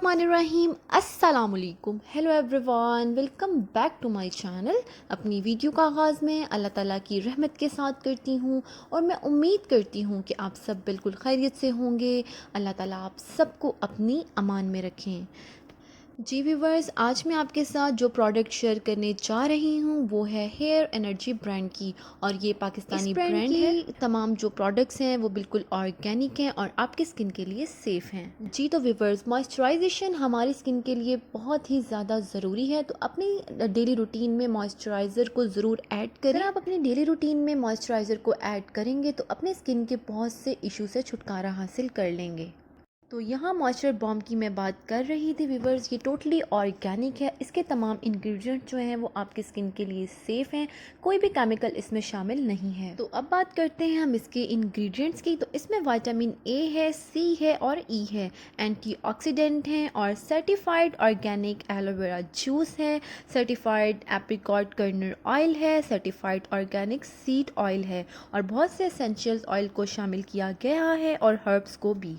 बिस्मिल्लाहिर्रहमानिर्रहीम अस्सलामुअलैकुम। Hello everyone, welcome back to my channel. अपनी वीडियो का आगाज़ में अल्लाह ताला की रहमत के साथ करती हूँ और मैं उम्मीद करती हूँ कि आप सब बिल्कुल खैरियत से होंगे। अल्लाह ताला आप सबको अपनी अमान में रखें। जी व्यूवर्स, आज मैं आपके साथ जो प्रोडक्ट शेयर करने जा रही हूँ वो है हेयर एनर्जी ब्रांड की, और ये पाकिस्तानी ब्रांड है। तमाम जो प्रोडक्ट्स हैं वो बिल्कुल ऑर्गेनिक हैं और आपकी स्किन के लिए सेफ़ हैं। जी तो व्यूवर्स, मॉइस्चराइजेशन हमारी स्किन के लिए बहुत ही ज़्यादा ज़रूरी है, तो अपनी डेली रूटीन में मॉइस्चराइज़र को ज़रूर ऐड करें। अगर आप अपनी डेली रूटीन में मॉइस्चराइज़र को ऐड करेंगे तो अपने स्किन के बहुत से इशू से छुटकारा हासिल कर लेंगे। तो यहाँ मॉइस्चर बॉम्ब की मैं बात कर रही थी व्यूवर्स, ये टोटली ऑर्गेनिक है। इसके तमाम इंग्रेडिएंट जो हैं वो आपकी स्किन के लिए सेफ़ हैं, कोई भी केमिकल इसमें शामिल नहीं है। तो अब बात करते हैं हम इसके इंग्रेडिएंट्स की। तो इसमें विटामिन ए है, सी है और ई है, एंटीऑक्सीडेंट हैं और सर्टिफाइड ऑर्गेनिक एलोवेरा जूस है, सर्टिफाइड एप्रिकॉट कर्नल ऑयल है, सर्टिफाइड ऑर्गेनिक सीड ऑयल है और बहुत से एसेंशियल ऑयल को शामिल किया गया है और हर्ब्स को भी।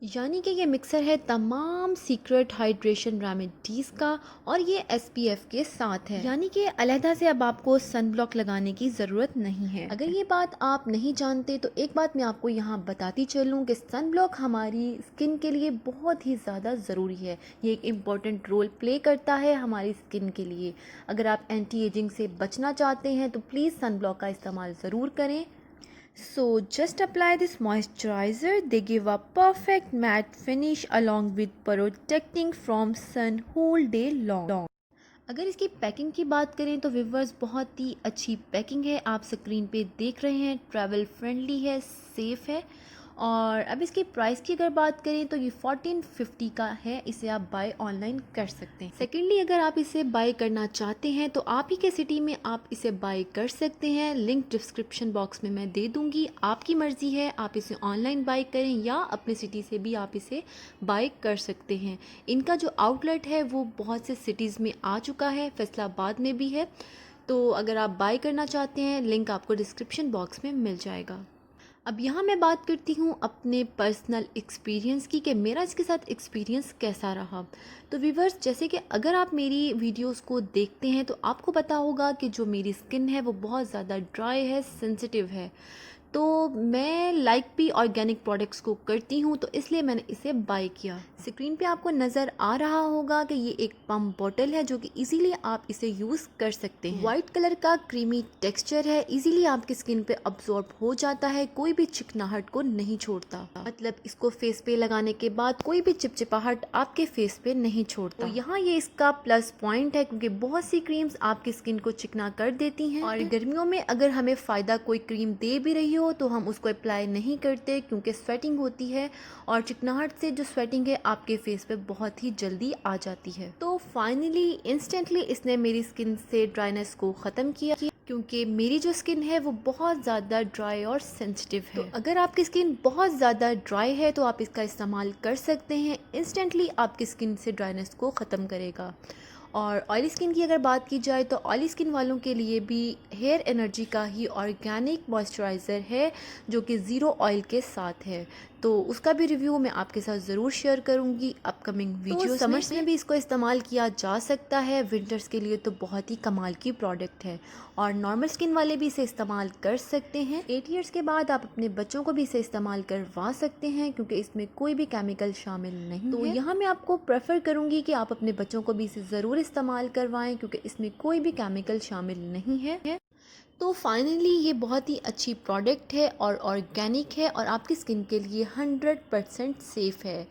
यानी कि ये मिक्सर है तमाम सीक्रेट हाइड्रेशन रेमेडीज़ का, और ये SPF के साथ है, यानी कि अलहदा से अब आपको सन ब्लॉक लगाने की ज़रूरत नहीं है। अगर ये बात आप नहीं जानते तो एक बात मैं आपको यहाँ बताती चलूँ कि सन ब्लॉक हमारी स्किन के लिए बहुत ही ज़्यादा ज़रूरी है। ये एक इम्पॉर्टेंट रोल प्ले करता है हमारी स्किन के लिए। अगर आप एंटी एजिंग से बचना चाहते हैं तो प्लीज़ सन ब्लॉक का इस्तेमाल ज़रूर करें। So just apply this moisturizer. They give a perfect matte finish along with protecting from sun whole day long. अगर इसकी पैकिंग की बात करें तो व्यूवर्स बहुत ही अच्छी पैकिंग है, आप स्क्रीन पे देख रहे हैं। ट्रैवल फ्रेंडली है, सेफ़ है। और अब इसकी प्राइस की अगर बात करें तो ये 1450 का है। इसे आप बाय ऑनलाइन कर सकते हैं। सेकेंडली, अगर आप इसे बाय करना चाहते हैं तो आप ही के सिटी में आप इसे बाय कर सकते हैं। लिंक डिस्क्रिप्शन बॉक्स में मैं दे दूंगी। आपकी मर्ज़ी है, आप इसे ऑनलाइन बाय करें या अपने सिटी से भी आप इसे बाय कर सकते हैं। इनका जो आउटलेट है वो बहुत से सिटीज़ में आ चुका है, फैसलाबाद में भी है। तो अगर आप बाय करना चाहते हैं, लिंक आपको डिस्क्रिप्शन बॉक्स में मिल जाएगा। अब यहाँ मैं बात करती हूँ अपने पर्सनल एक्सपीरियंस की कि मेरा इसके साथ एक्सपीरियंस कैसा रहा। तो व्यूवर्स, जैसे कि अगर आप मेरी वीडियोस को देखते हैं तो आपको पता होगा कि जो मेरी स्किन है वो बहुत ज़्यादा ड्राई है, सेंसिटिव है। तो मैं लाइक भी ऑर्गेनिक प्रोडक्ट्स को करती हूँ, तो इसलिए मैंने इसे बाय किया। स्क्रीन पे आपको नज़र आ रहा होगा कि ये एक पम्प बॉटल है जो कि इजीली आप इसे यूज़ कर सकते हैं। वाइट कलर का क्रीमी टेक्सचर है, इजीली आपकी स्किन पे अब्जॉर्ब हो जाता है, कोई भी चिकनाहट को नहीं छोड़ता। मतलब इसको फेस पे लगाने के बाद कोई भी चिपचिपाहट आपके फेस पे नहीं छोड़ता। तो यहाँ ये इसका प्लस पॉइंट है, क्योंकि बहुत सी क्रीम्स आपकी स्किन को चिकना कर देती हैं और गर्मियों में अगर हमें फ़ायदा कोई क्रीम दे भी रही हो तो हम उसको अप्लाई नहीं करते, क्योंकि स्वेटिंग होती है और चिकनाहट से जो स्वेटिंग है आपके फेस पे बहुत ही जल्दी आ जाती है। तो फाइनली इंस्टेंटली इसने मेरी स्किन से ड्राइनेस को ख़त्म किया, क्योंकि मेरी जो स्किन है वो बहुत ज़्यादा ड्राई और सेंसिटिव है। तो अगर आपकी स्किन बहुत ज़्यादा ड्राई है तो आप इसका इस्तेमाल कर सकते हैं। इंस्टेंटली आपकी स्किन से ड्राइनेस को ख़त्म करेगा। और ऑयली स्किन की अगर बात की जाए तो ऑयली स्किन वालों के लिए भी हेयर एनर्जी का ही ऑर्गेनिक मॉइस्चराइज़र है जो कि ज़ीरो ऑयल के साथ है। तो उसका भी रिव्यू मैं आपके साथ ज़रूर शेयर करूंगी अपकमिंग वीडियोस में। समर्स में भी इसको इस्तेमाल किया जा सकता है, विंटर्स के लिए तो बहुत ही कमाल की प्रोडक्ट है और नॉर्मल स्किन वाले भी इसे इस्तेमाल कर सकते हैं। 8 ईयर्स के बाद आप अपने बच्चों को भी इसे इस्तेमाल करवा सकते हैं, क्योंकि इसमें कोई भी केमिकल शामिल नहीं है। तो यहाँ मैं आपको प्रेफर करूँगी कि आप अपने बच्चों को भी इसे ज़रूर इस्तेमाल करवाएं, क्योंकि इसमें कोई भी केमिकल शामिल नहीं है। तो फाइनली ये बहुत ही अच्छी प्रोडक्ट है और ऑर्गेनिक है और आपकी स्किन के लिए 100% सेफ़ है।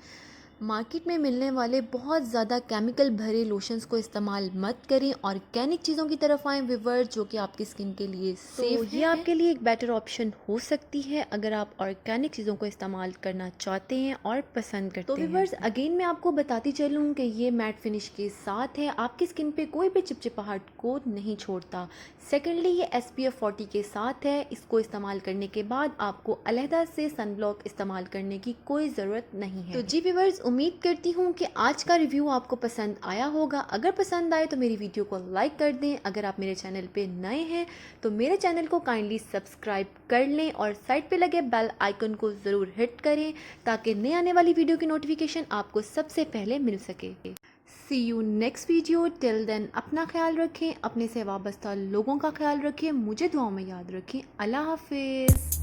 मार्केट में मिलने वाले बहुत ज़्यादा केमिकल भरे लोशंस को इस्तेमाल मत करें, ऑर्गेनिक चीज़ों की तरफ आएँ व्यूअर्स, जो कि आपकी स्किन के लिए सेफ़ है। ये आपके लिए एक बेटर ऑप्शन हो सकती है अगर आप ऑर्गेनिक चीज़ों को इस्तेमाल करना चाहते हैं और पसंद करते हैं। तो व्यूअर्स, अगेन मैं आपको बताती चलूँ कि ये मैट फिनिश के साथ है, आपकी स्किन पे कोई भी चिपचिपाहट को नहीं छोड़ता। सेकेंडली, ये SPF 40 के साथ है। इसको इस्तेमाल करने के बाद आपको अलहदा से सन ब्लॉक इस्तेमाल करने की कोई ज़रूरत नहीं है। तो जी व्यूअर्स, उम्मीद करती हूँ कि आज का रिव्यू आपको पसंद आया होगा। अगर पसंद आए तो मेरी वीडियो को लाइक कर दें। अगर आप मेरे चैनल पे नए हैं तो मेरे चैनल को काइंडली सब्सक्राइब कर लें और साइड पे लगे बेल आइकन को ज़रूर हिट करें ताकि नए आने वाली वीडियो की नोटिफिकेशन आपको सबसे पहले मिल सके। See you next video. Till then अपना ख्याल रखें, अपने से वाबस्ता लोगों का ख्याल रखें, मुझे दुआओं में याद रखें। अल्लाह हाफिज़।